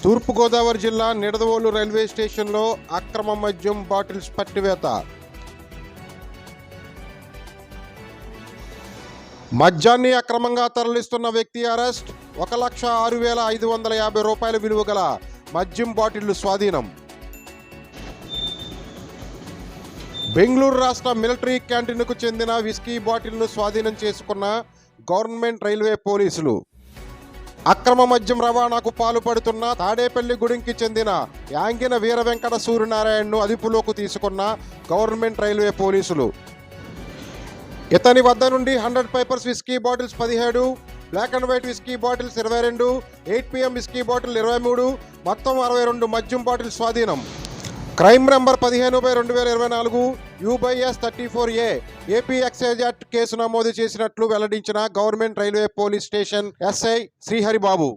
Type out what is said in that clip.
తూర్పుగోదావరి జిల్లా నిడదవోలు రైల్వే స్టేషన్లో అక్రమ మద్యం బాటిల్స్ పట్టివేత. మద్యాన్ని అక్రమంగా తరలిస్తున్న వ్యక్తి అరెస్ట్. 1,06,550 రూపాయల విలువ గల మద్యం బాటిళ్లు స్వాధీనం. బెంగళూరు రాష్ట్ర మిలిటరీ క్యాంటీన్కు చెందిన విస్కీ బాటిల్ను స్వాధీనం చేసుకున్న గవర్నమెంట్ రైల్వే పోలీసులు. అక్రమ మద్యం రవాణాకు పాల్పడుతున్న తాడేపల్లిగూడెంకి చెందిన యాంగిన వీర వెంకట సూర్యనారాయణను అదుపులోకి తీసుకున్న గవర్నమెంట్ రైల్వే పోలీసులు. ఇతని వద్ద నుండి 100 papers whisky bottles 17, black and white whisky bottles 22, 8 PM whisky bottle 23, మొత్తం 62 మద్యం బాటిల్స్ స్వాధీనం. Crime number 15/2024 U/S 34A AP excise act case నమోదు చేసినట్లు వెల్లడించిన government railway police station SI Sriharibabu.